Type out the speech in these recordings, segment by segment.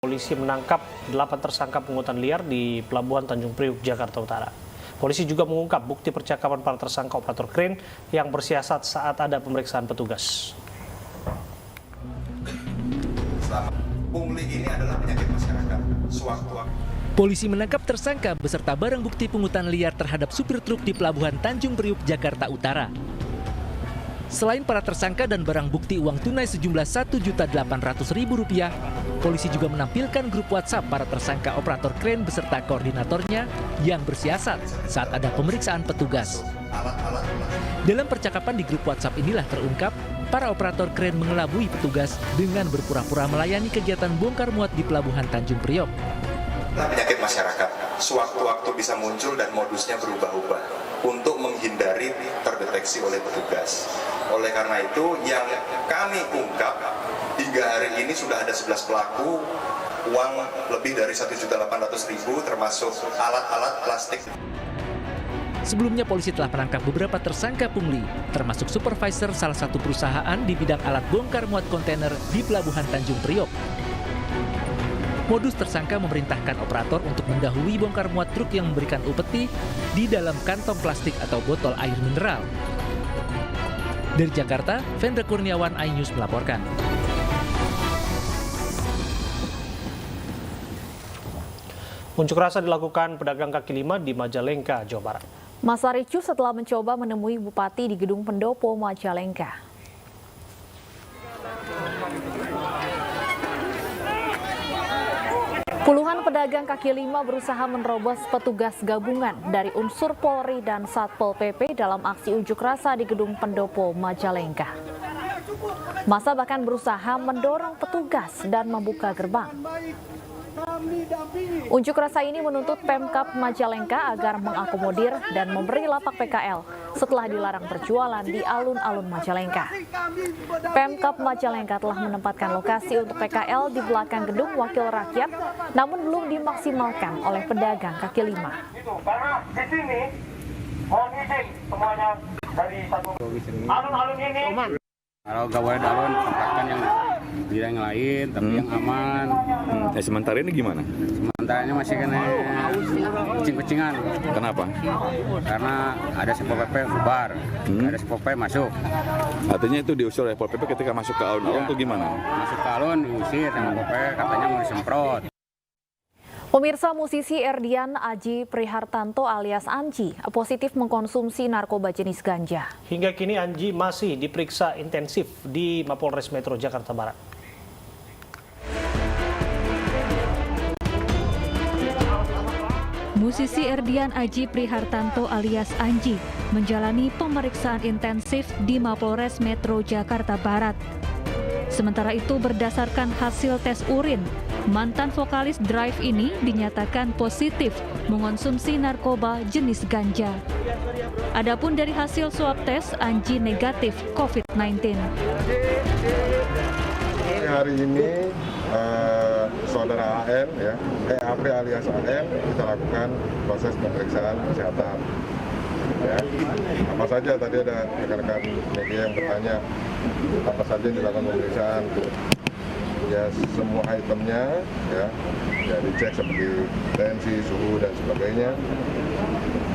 Polisi menangkap 8 tersangka pungutan liar di Pelabuhan Tanjung Priuk, Jakarta Utara. Polisi juga mengungkap bukti percakapan para tersangka operator krain yang bersiasat saat ada pemeriksaan petugas. Pungli ini adalah penyakit masyarakat. Polisi menangkap tersangka beserta barang bukti pungutan liar terhadap supir truk di Pelabuhan Tanjung Priuk, Jakarta Utara. Selain para tersangka dan barang bukti uang tunai sejumlah Rp1.800.000, polisi juga menampilkan grup WhatsApp para tersangka operator krain beserta koordinatornya yang bersiasat saat ada pemeriksaan petugas. Dalam percakapan di grup WhatsApp inilah terungkap para operator krain mengelabui petugas dengan berpura-pura melayani kegiatan bongkar muat di Pelabuhan Tanjung Priok. Penyakit masyarakat sewaktu-waktu bisa muncul dan modusnya berubah-ubah untuk menghindari terdeteksi oleh petugas. Oleh karena itu yang kami ungkap hingga hari ini sudah ada 11 pelaku, uang lebih dari Rp1.800.000 termasuk alat-alat plastik. Sebelumnya polisi telah menangkap beberapa tersangka pungli, termasuk supervisor salah satu perusahaan di bidang alat bongkar muat kontainer di Pelabuhan Tanjung Priok. Modus tersangka memerintahkan operator untuk mendahului bongkar muat truk yang memberikan upeti di dalam kantong plastik atau botol air mineral. Dari Jakarta, Vendra Kurniawan, iNews melaporkan. Unjuk rasa dilakukan pedagang kaki lima di Majalengka, Jawa Barat. Masa ricuh setelah mencoba menemui Bupati di Gedung Pendopo, Majalengka. Puluhan pedagang kaki lima berusaha menerobos petugas gabungan dari unsur Polri dan Satpol PP dalam aksi unjuk rasa di Gedung Pendopo, Majalengka. Massa bahkan berusaha mendorong petugas dan membuka gerbang. Unjuk rasa ini menuntut Pemkab Majalengka agar mengakomodir dan memberi lapak PKL setelah dilarang berjualan di alun-alun Majalengka. Pemkab Majalengka telah menempatkan lokasi untuk PKL di belakang gedung Wakil Rakyat, namun belum dimaksimalkan oleh pedagang kaki lima. Karena di sini mohon izin semuanya dari satu alun-alun ini. Kalau gawe dalon tempatkan yang bidang lain, tapi yang aman. Sementara ini gimana? Sementaranya masih kena kucing-kucingan. Kenapa? Karena ada Satpol PP bubar, ada Satpol PP masuk. Artinya itu diusir oleh Satpol PP ketika masuk ke alun-alun tuh gimana? Masuk ke alun diusir sama Satpol PP, katanya mau disemprot. Pemirsa, musisi Erdian Aji Prihartanto alias Anji positif mengkonsumsi narkoba jenis ganja. Hingga kini Anji masih diperiksa intensif di Mapolres Metro Jakarta Barat. Musisi Erdian Aji Prihartanto alias Anji menjalani pemeriksaan intensif di Mapolres Metro Jakarta Barat. Sementara itu berdasarkan hasil tes urin, mantan vokalis Drive ini dinyatakan positif mengonsumsi narkoba jenis ganja. Adapun dari hasil swab tes, Anji negatif COVID-19. Hari ini saudara AN, AP alias AN, kita lakukan proses pemeriksaan kesehatan. Ya, apa saja tadi ada rekan-rekan media yang bertanya apa saja yang dilakukan pemeriksaan. Ya, semua itemnya ya dicek seperti tensi, suhu dan sebagainya,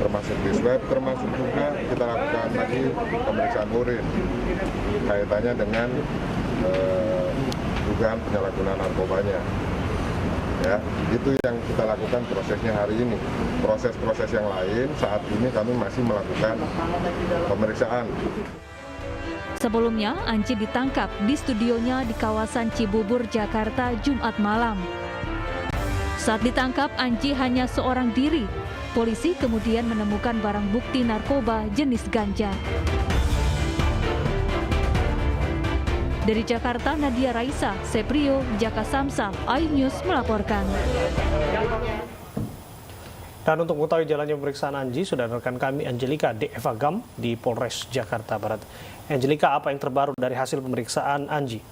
termasuk di swab, termasuk juga kita lakukan lagi pemeriksaan urin kaitannya dengan dugaan penyalahgunaan narkobanya. Ya, itu yang kita lakukan prosesnya hari ini. Proses-proses yang lain saat ini kami masih melakukan pemeriksaan. Sebelumnya, Anji ditangkap di studionya di kawasan Cibubur, Jakarta, Jumat malam. Saat ditangkap, Anji hanya seorang diri. Polisi kemudian menemukan barang bukti narkoba jenis ganja. Dari Jakarta, Nadia Raisa, Seprio, Jaka Samsal, iNews melaporkan. Dan untuk mengetahui jalannya pemeriksaan Anji, sudah rekan kami Angelika D.Eva Gam di Polres Jakarta Barat. Angelika, apa yang terbaru dari hasil pemeriksaan Anji?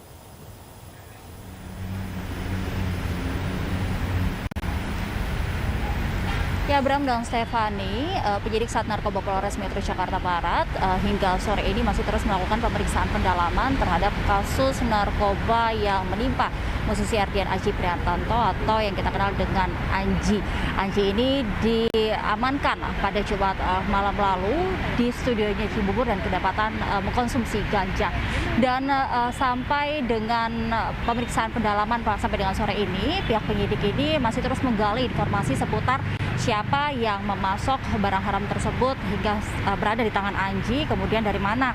Ya, Bram dan Stefani, penyidik Sat Narkoba Polres Metro Jakarta Barat hingga sore ini masih terus melakukan pemeriksaan pendalaman terhadap kasus narkoba yang menimpa musisi Ardian Aji Prihartanto atau yang kita kenal dengan Anji. Anji ini diamankan pada Jumat malam lalu di studionya Cibubur dan kedapatan mengkonsumsi ganja. Dan sampai dengan pemeriksaan pendalaman sampai dengan sore ini, pihak penyidik ini masih terus menggali informasi seputar siapa yang memasok barang haram tersebut hingga berada di tangan Anji, kemudian dari mana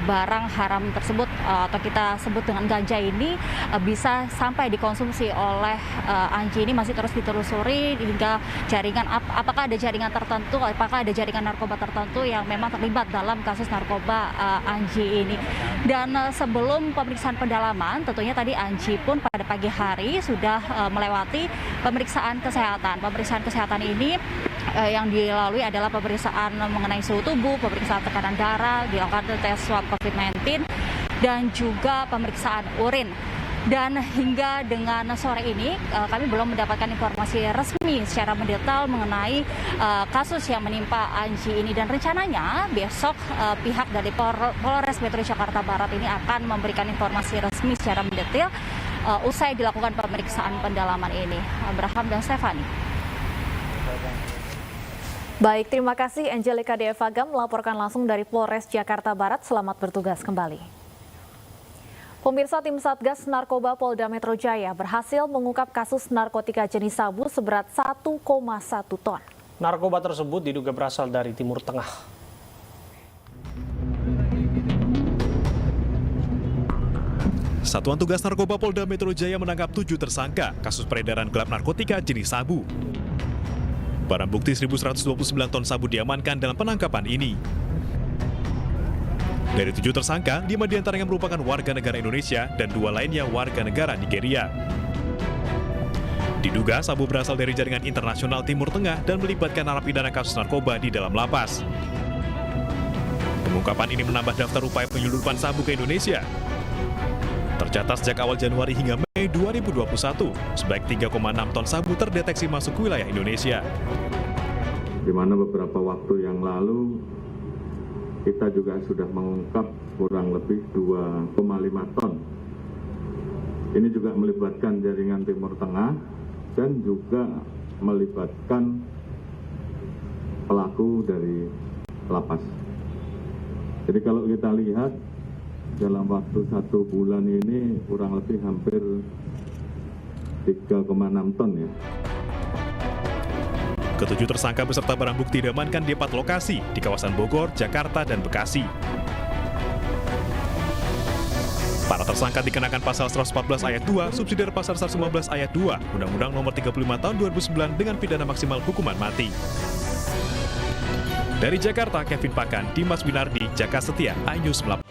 barang haram tersebut atau kita sebut dengan ganja ini bisa sampai dikonsumsi oleh Anji ini masih terus ditelusuri hingga jaringan apakah ada jaringan tertentu, apakah ada jaringan narkoba tertentu yang memang terlibat dalam kasus narkoba Anji ini. Dan sebelum pemeriksaan pendalaman, tentunya tadi Anji pun pada pagi hari sudah melewati pemeriksaan kesehatan. Pemeriksaan kesehatan ini yang dilalui adalah pemeriksaan mengenai suhu tubuh, pemeriksaan tekanan darah, dilakukan tes swab COVID-19, dan juga pemeriksaan urin. Dan hingga dengan sore ini kami belum mendapatkan informasi resmi secara mendetail mengenai kasus yang menimpa Anji ini, dan rencananya besok pihak dari Polres Metro Jakarta Barat ini akan memberikan informasi resmi secara mendetail usai dilakukan pemeriksaan pendalaman ini. Abraham dan Stefani. Baik, terima kasih Angelica Devagam melaporkan langsung dari Polres Jakarta Barat. Selamat bertugas kembali. Pemirsa, tim Satgas Narkoba Polda Metro Jaya berhasil mengungkap kasus narkotika jenis sabu seberat 1,1 ton. Narkoba tersebut diduga berasal dari Timur Tengah. Satuan Tugas Narkoba Polda Metro Jaya menangkap 7 tersangka kasus peredaran gelap narkotika jenis sabu. Barang bukti 1.129 ton sabu diamankan dalam penangkapan ini. Dari 7 tersangka, 5 diantaranya merupakan warga negara Indonesia dan 2 lainnya warga negara Nigeria. Diduga sabu berasal dari jaringan internasional Timur Tengah dan melibatkan narapidana kasus narkoba di dalam lapas. Pengungkapan ini menambah daftar upaya penyelundupan sabu ke Indonesia. Tercatat sejak awal Januari hingga Mei 2021, sebanyak 3,6 ton sabu terdeteksi masuk ke wilayah Indonesia. Di mana beberapa waktu yang lalu kita juga sudah mengungkap kurang lebih 2,5 ton. Ini juga melibatkan jaringan Timur Tengah dan juga melibatkan pelaku dari lapas. Jadi kalau kita lihat dalam waktu 1 bulan ini kurang lebih hampir 3,6 ton ya. Ketujuh tersangka beserta barang bukti diamankan di 4 lokasi di kawasan Bogor, Jakarta, dan Bekasi. Para tersangka dikenakan pasal 114 ayat 2, subsidiar pasal 115 ayat 2, Undang-Undang Nomor 35 Tahun 2009 dengan pidana maksimal hukuman mati. Dari Jakarta, Kevin Pakan, Dimas Winardi, Jaka Setia, iNews melapor.